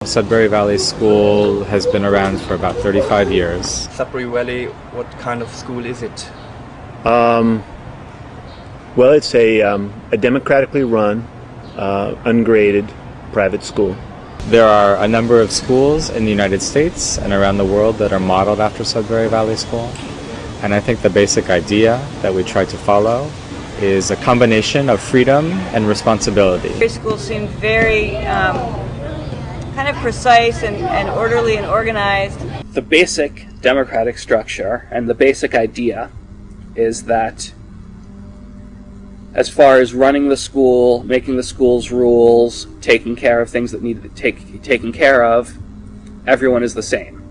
Sudbury Valley School has been around for about 35 years. Sudbury Valley, what kind of school is it? Well, it's a democratically run, ungraded private school. There are a number of schools in the United States and around the world that are modeled after Sudbury Valley School. And I think the basic idea that we try to follow is a combination of freedom and responsibility. Your school seemed very kind of precise and orderly and organized. The basic democratic structure and the basic idea is that as far as running the school, making the school's rules, taking care of things that need to be taken care of, everyone is the same.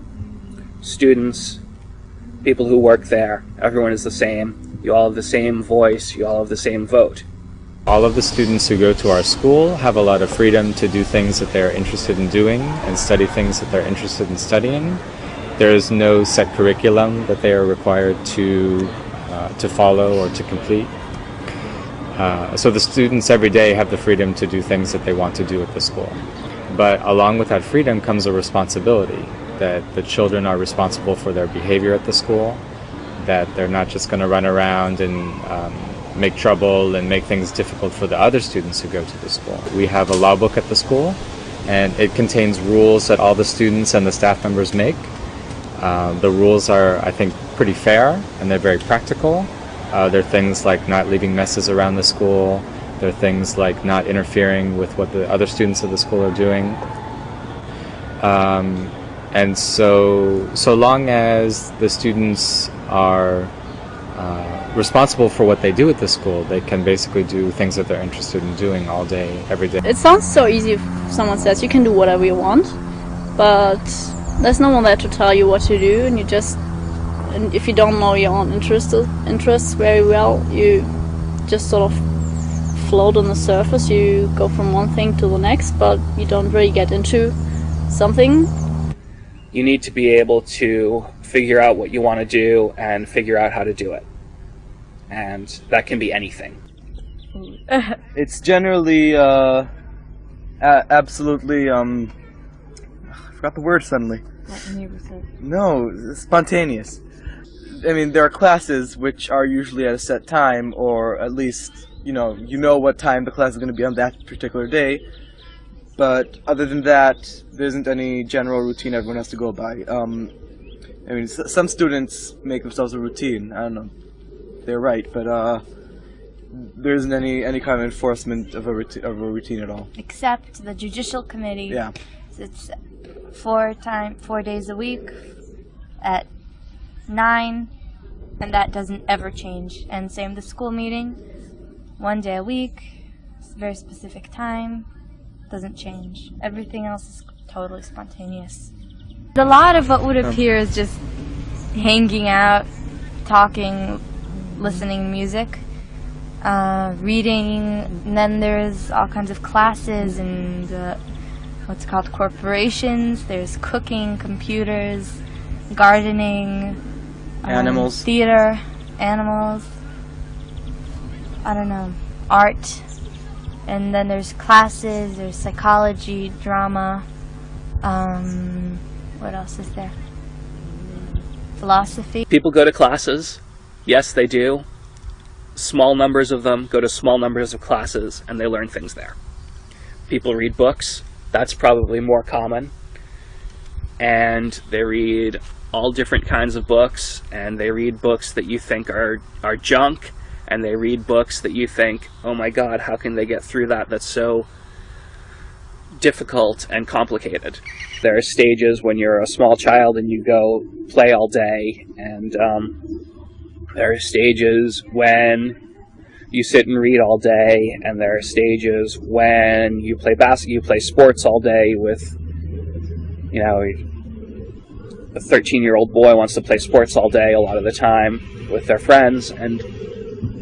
Students, people who work there, everyone is the same. You all have the same voice, you all have the same vote. All of the students who go to our school have a lot of freedom to do things that they're interested in doing and study things that they're interested in studying. There is no set curriculum that they are required to follow or to complete. So the students every day have the freedom to do things that they want to do at the school. But along with that freedom comes a responsibility that the children are responsible for their behavior at the school, that they're not just going to run around and make trouble and make things difficult for the other students who go to the school. We have a law book at the school, and it contains rules that all the students and the staff members make. The rules are, I think, pretty fair, and they're very practical. There are things like not leaving messes around the school. There are things like not interfering with what the other students of the school are doing. And so long as the students are responsible for what they do at the school, they can basically do things that they're interested in doing all day, every day. It sounds so easy if someone says you can do whatever you want, but there's no one there to tell you what to do, and if you don't know your own interests very well, you just sort of float on the surface. You go from one thing to the next, but you don't really get into something. You need to be able to figure out what you want to do and figure out how to do it. And that can be anything. It's generally absolutely I forgot the word suddenly. No, spontaneous. I mean, there are classes which are usually at a set time, or at least you know what time the class is going to be on that particular day. But other than that, there isn't any general routine everyone has to go by. I mean, some students make themselves a routine. I don't know, they're right, but there isn't any kind of enforcement of a routine at all. Except the judicial committee. Yeah. It's 4 days a week at 9, and that doesn't ever change. And same the school meeting, 1 day a week, very specific time, doesn't change. Everything else is totally spontaneous. A lot of what would appear is just hanging out, talking, listening to music, reading, and then there's all kinds of classes and what's called corporations. There's cooking, computers, gardening, Animals. Theater, animals, I don't know, art, and then there's classes, there's psychology, drama, what else is there? Philosophy. People go to classes. Yes, they do. Small numbers of them go to small numbers of classes, and they learn things there. People read books. That's probably more common. And they read all different kinds of books, and they read books that you think are junk, and they read books that you think, oh my god, how can they get through that? That's so difficult and complicated. There are stages when you're a small child and you go play all day, and there are stages when you sit and read all day, and there are stages when you play sports all day with, a 13-year-old boy wants to play sports all day a lot of the time with their friends, and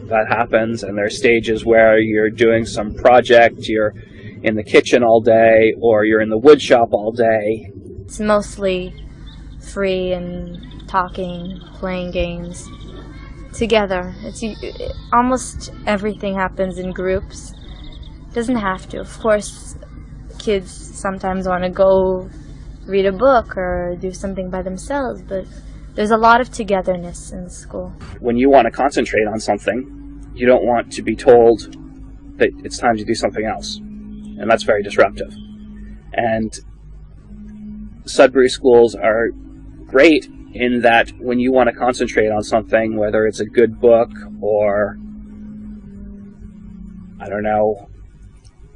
that happens. And there are stages where you're doing some project, you're in the kitchen all day, or you're in the wood shop all day. It's mostly free and talking, playing games together. Almost everything happens in groups. It doesn't have to. Of course, kids sometimes want to go read a book or do something by themselves, but there's a lot of togetherness in the school. When you want to concentrate on something, you don't want to be told that it's time to do something else. And that's very disruptive. And Sudbury schools are great in that when you want to concentrate on something, whether it's a good book or, I don't know,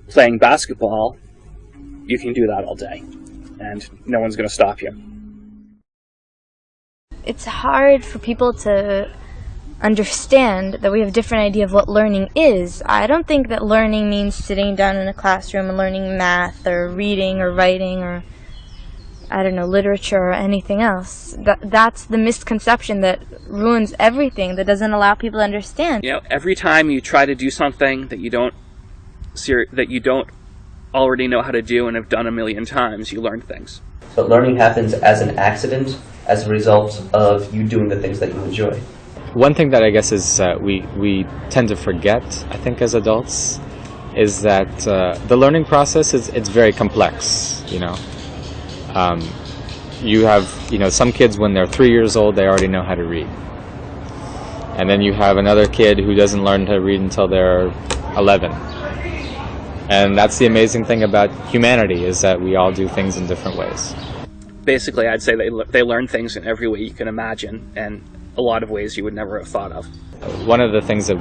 playing basketball, you can do that all day. And no one's going to stop you. It's hard for people to understand that we have a different idea of what learning is. I don't think that learning means sitting down in a classroom and learning math or reading or writing or, I don't know, literature or anything else. That's the misconception that ruins everything, that doesn't allow people to understand. You know, every time you try to do something that you don't already know how to do and have done a million times, you learn things. So learning happens as an accident, as a result of you doing the things that you enjoy. One thing that I guess is we tend to forget, I think, as adults, is that the learning process it's very complex. You know, you have some kids when they're 3 years old they already know how to read, and then you have another kid who doesn't learn how to read until they're 11. And that's the amazing thing about humanity, is that we all do things in different ways. Basically, I'd say they learn things in every way you can imagine, and a lot of ways you would never have thought of. One of the things that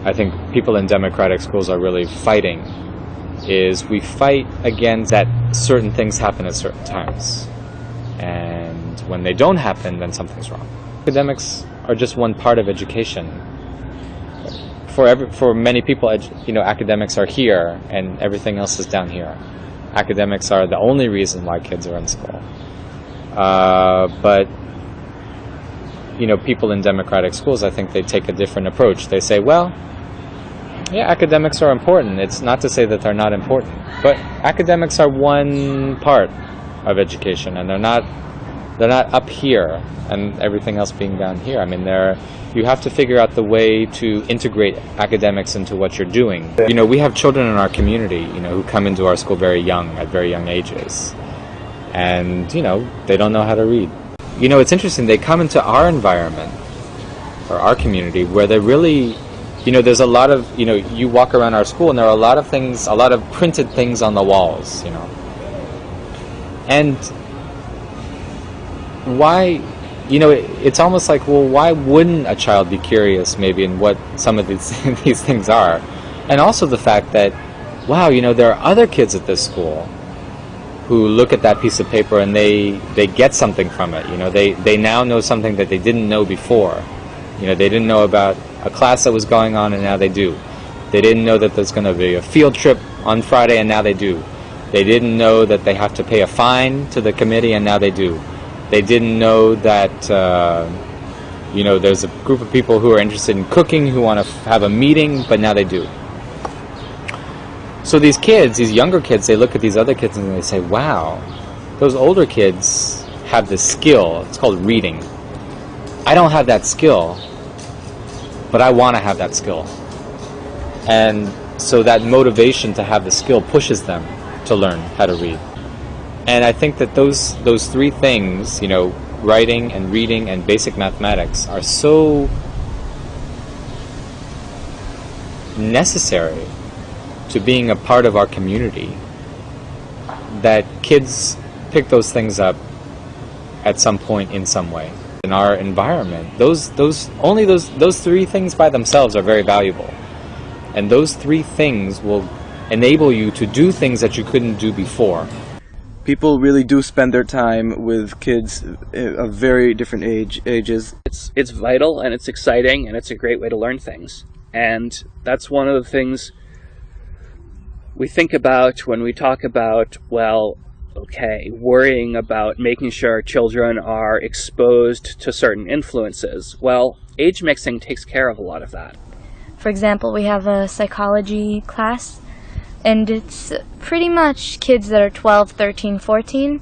I think people in democratic schools are really fighting is we fight against that certain things happen at certain times. And when they don't happen, then something's wrong. Academics are just one part of education. For many people, academics are here and everything else is down here. Academics are the only reason why kids are in school. But people in democratic schools, I think they take a different approach. They say, well, yeah, academics are important. It's not to say that they're not important, but academics are one part of education, and they're not up here and everything else being down here. I mean, you have to figure out the way to integrate academics into what you're doing. We have children in our community, who come into our school very young, at very young ages, and they don't know how to read. It's interesting, they come into our environment, or our community, where they really, there's a lot of, you walk around our school and there are a lot of things, a lot of printed things on the walls, And why, it's almost like, well, why wouldn't a child be curious maybe in what some of these these things are? And also the fact that, wow, there are other kids at this school who look at that piece of paper and they get something from it. They now know something that they didn't know before. They didn't know about a class that was going on, and now they do. They didn't know that there's going to be a field trip on Friday, and now they do. They didn't know that they have to pay a fine to the committee, and now they do. They didn't know that there's a group of people who are interested in cooking who want to have a meeting, but now they do. So these kids, these younger kids, they look at these other kids and they say, wow, those older kids have this skill. It's called reading. I don't have that skill, but I want to have that skill. And so that motivation to have the skill pushes them to learn how to read. And I think that those three things, writing and reading and basic mathematics, are so necessary to being a part of our community that kids pick those things up at some point in some way. In our environment, those three things by themselves are very valuable. And those three things will enable you to do things that you couldn't do before. People really do spend their time with kids of very different ages. It's vital, and it's exciting, and it's a great way to learn things. And that's one of the things we think about when we talk about, worrying about making sure children are exposed to certain influences. Well, age mixing takes care of a lot of that. For example, we have a psychology class, and it's pretty much kids that are 12, 13, 14.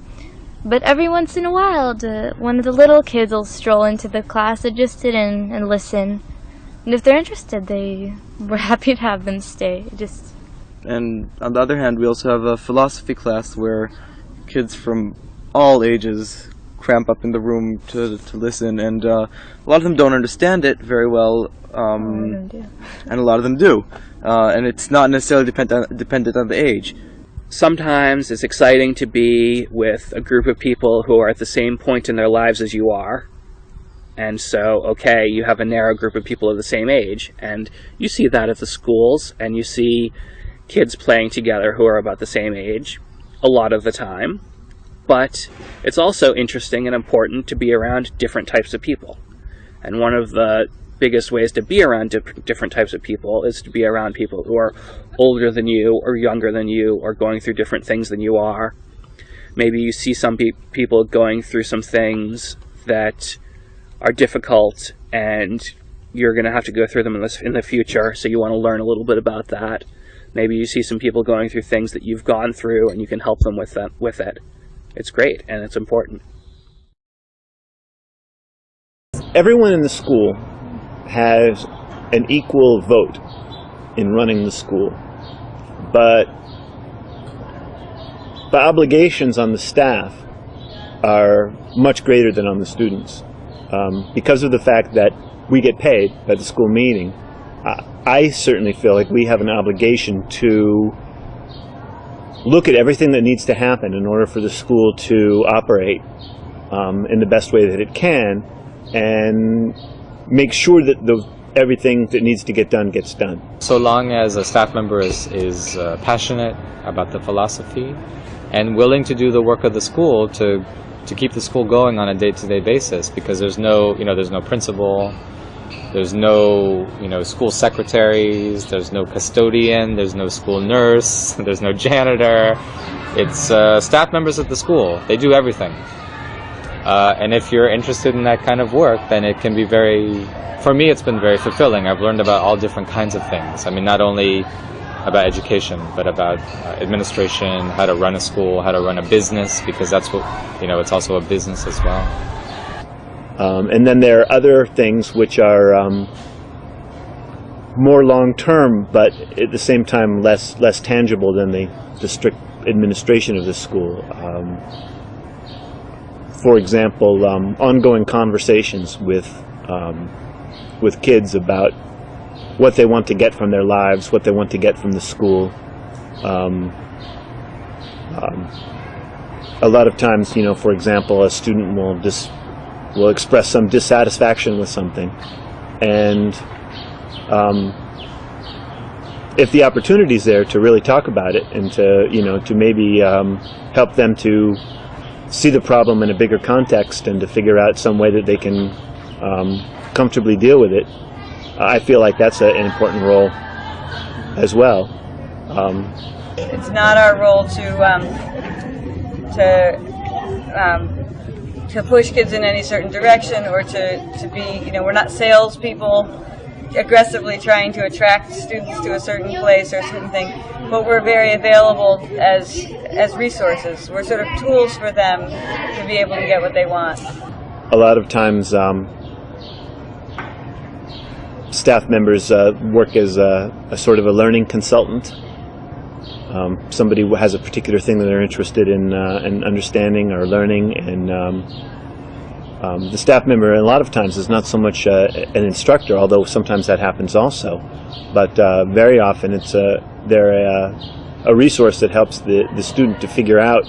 But every once in a while, one of the little kids will stroll into the class and just sit in and listen. And if they're interested, we're happy to have them stay. And on the other hand, we also have a philosophy class where kids from all ages cramp up in the room to listen, and a lot of them don't understand it very well, and a lot of them do. And it's not necessarily dependent on the age. Sometimes it's exciting to be with a group of people who are at the same point in their lives as you are. And so, okay, you have a narrow group of people of the same age, and you see that at the schools, and you see kids playing together who are about the same age a lot of the time. But it's also interesting and important to be around different types of people. And one of the biggest ways to be around different types of people is to be around people who are older than you or younger than you or going through different things than you are. Maybe you see some people going through some things that are difficult and you're going to have to go through them in the future, so you want to learn a little bit about that. Maybe you see some people going through things that you've gone through and you can help them with it. It's great and it's important. Everyone in the school has an equal vote in running the school, but the obligations on the staff are much greater than on the students. Because of the fact that we get paid by the school meeting, I certainly feel like we have an obligation to look at everything that needs to happen in order for the school to operate in the best way that it can, and make sure that everything that needs to get done gets done. So long as a staff member is passionate about the philosophy and willing to do the work of the school to keep the school going on a day-to-day basis, because there's no principal, there's no school secretaries, there's no custodian, there's no school nurse, there's no janitor. It's staff members at the school. They do everything. And if you're interested in that kind of work, then it can be for me it's been very fulfilling. I've learned about all different kinds of things. I mean, not only about education, but about administration, how to run a school, how to run a business, because that's what, it's also a business as well. And then there are other things which are more long-term, but at the same time less tangible than the strict administration of the school. For example, ongoing conversations with kids about what they want to get from their lives, what they want to get from the school. A lot of times, for example, a student will express some dissatisfaction with something, and if the opportunity is there to really talk about it and to maybe help them to see the problem in a bigger context and to figure out some way that they can comfortably deal with it, I feel like that's an important role as well. It's not our role to push kids in any certain direction, or to be, we're not salespeople aggressively trying to attract students to a certain place or a certain thing, but we're very available as resources. We're sort of tools for them to be able to get what they want. A lot of times staff members work as a sort of a learning consultant. Somebody who has a particular thing that they're interested in understanding or learning, and the staff member a lot of times is not so much an instructor, although sometimes that happens also, but very often they're a resource that helps the student to figure out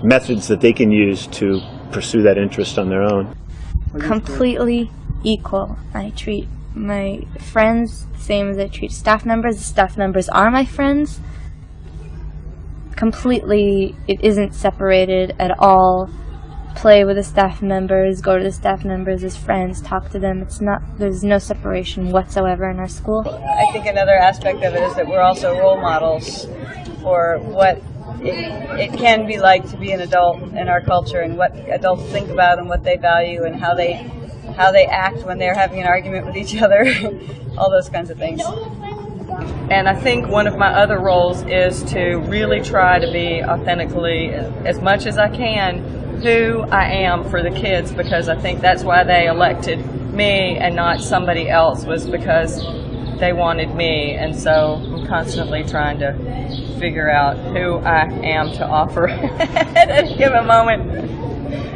methods that they can use to pursue that interest on their own. Completely equal. I treat my friends the same as I treat staff members. The staff members are my friends. Completely, it isn't separated at all. Play with the staff members, go to the staff members as friends, talk to them. There's no separation whatsoever in our school. I think another aspect of it is that we're also role models for what it can be like to be an adult in our culture, and what adults think about and what they value and how they act when they're having an argument with each other, all those kinds of things. And I think one of my other roles is to really try to be authentically, as much as I can, who I am for the kids, because I think that's why they elected me and not somebody else, was because they wanted me, and so I'm constantly trying to figure out who I am to offer at any given moment,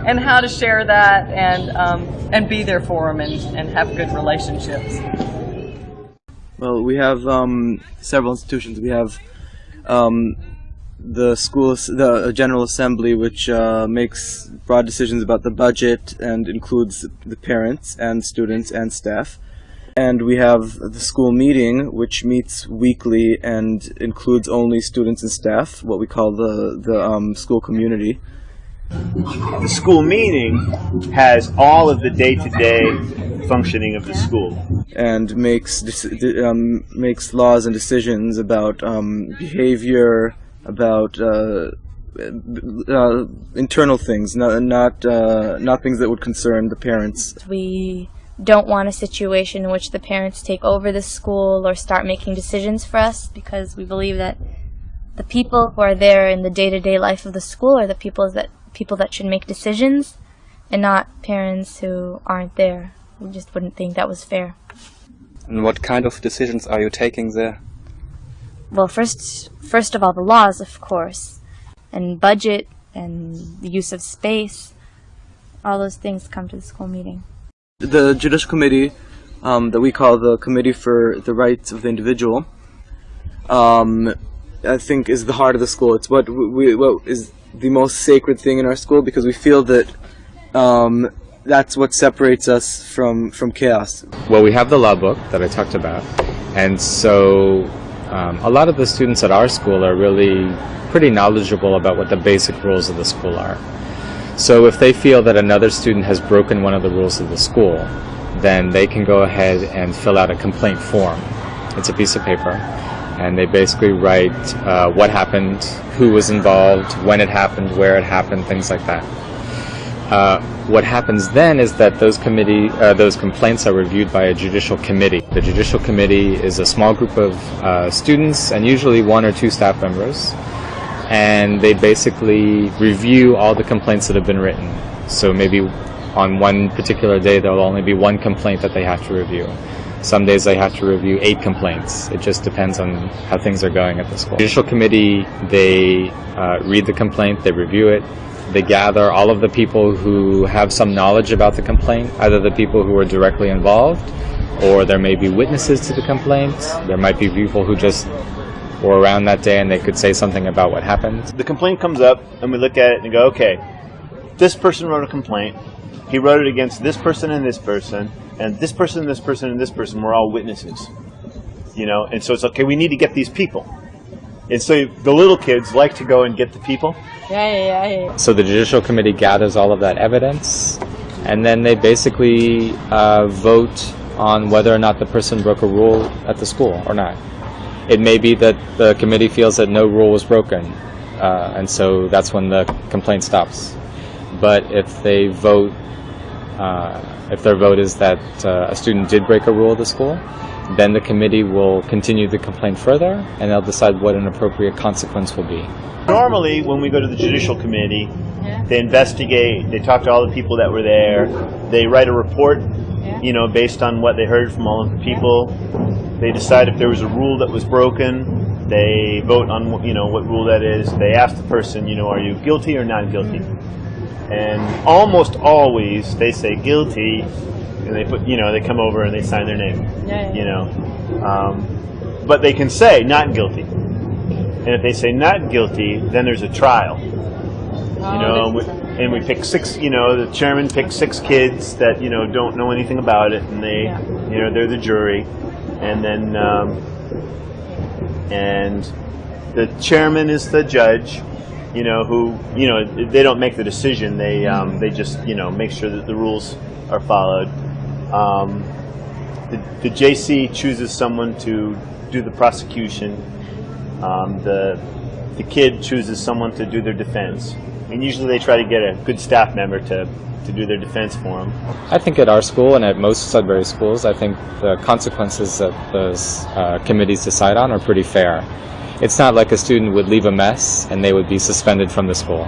and how to share that, and be there for them, and have good relationships. Well, we have several institutions. We have the General Assembly, which makes broad decisions about the budget and includes the parents and students and staff. And we have the school meeting, which meets weekly and includes only students and staff, what we call the school community. The school meeting has all of the day-to-day functioning of the school. And makes laws and decisions about behavior, about internal things, not things that would concern the parents. We don't want a situation in which the parents take over the school or start making decisions for us, because we believe that the people who are there in the day-to-day life of the school are the people that should make decisions, and not parents who aren't there. We just wouldn't think that was fair. And what kind of decisions are you taking there? Well, first of all, the laws, of course, and budget, and the use of space. All those things come to the school meeting. The Judicial Committee, that we call the Committee for the Rights of the Individual, I think is the heart of the school. It's what is the most sacred thing in our school, because we feel that that's what separates us from chaos. Well, we have the law book that I talked about, and so a lot of the students at our school are really pretty knowledgeable about what the basic rules of the school are. So if they feel that another student has broken one of the rules of the school, then they can go ahead and fill out a complaint form. It's a piece of paper, and they basically write what happened, who was involved, when it happened, where it happened, things like that. What happens then is that those complaints are reviewed by a judicial committee. The judicial committee is a small group of students, and usually 1 or 2 staff members, and they basically review all the complaints that have been written. So maybe on one particular day there will only be 1 complaint that they have to review. Some days they have to review 8 complaints. It just depends on how things are going at the school. The judicial committee, they read the complaint, they review it, they gather all of the people who have some knowledge about the complaint, either the people who are directly involved, or there may be witnesses to the complaint. There might be people who just were around that day and they could say something about what happened. The complaint comes up, and we look at it and go, okay, this person wrote a complaint. He wrote it against this person and this person, and this person and this person and this person were all witnesses. And so it's okay, we need to get these people. And so the little kids like to go and get the people. Yeah. So the judicial committee gathers all of that evidence, and then they basically vote on whether or not the person broke a rule at the school or not. It may be that the committee feels that no rule was broken, and so that's when the complaint stops. But if they vote, if their vote is that a student did break a rule of the school, then the committee will continue the complaint further, and they'll decide what an appropriate consequence will be. Normally, when we go to the Judicial Committee, they investigate, they talk to all the people that were there, they write a report, based on what they heard from all of the people. They decide if there was a rule that was broken. They vote on what rule that is. They ask the person, are you guilty or not guilty? And almost always they say guilty, and they put they come over and they sign their name. But they can say not guilty. And if they say not guilty, then there's a trial. And we pick 6. The chairman picks 6 kids that don't know anything about it, and they they're the jury. And then and the chairman is the judge, who they don't make the decision. They just make sure that the rules are followed. The JC chooses someone to do the prosecution. The kid chooses someone to do their defense, and usually they try to get a good staff member to do their defense for them. I think at our school and at most Sudbury schools, I think the consequences that those committees decide on are pretty fair. It's not like a student would leave a mess and they would be suspended from the school.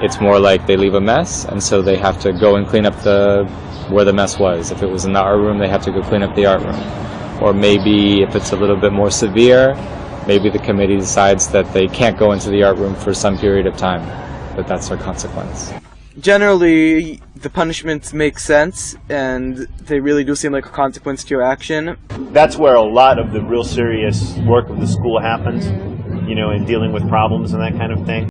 It's more like they leave a mess, and so they have to go and clean up where the mess was. If it was in the art room, they have to go clean up the art room. or maybe if it's a little bit more severe, maybe the committee decides that they can't go into the art room for some period of time, but that's their consequence. Generally, the punishments make sense, and they really do seem like a consequence to your action. That's where a lot of the real serious work of the school happens, you know, in dealing with problems and that kind of thing.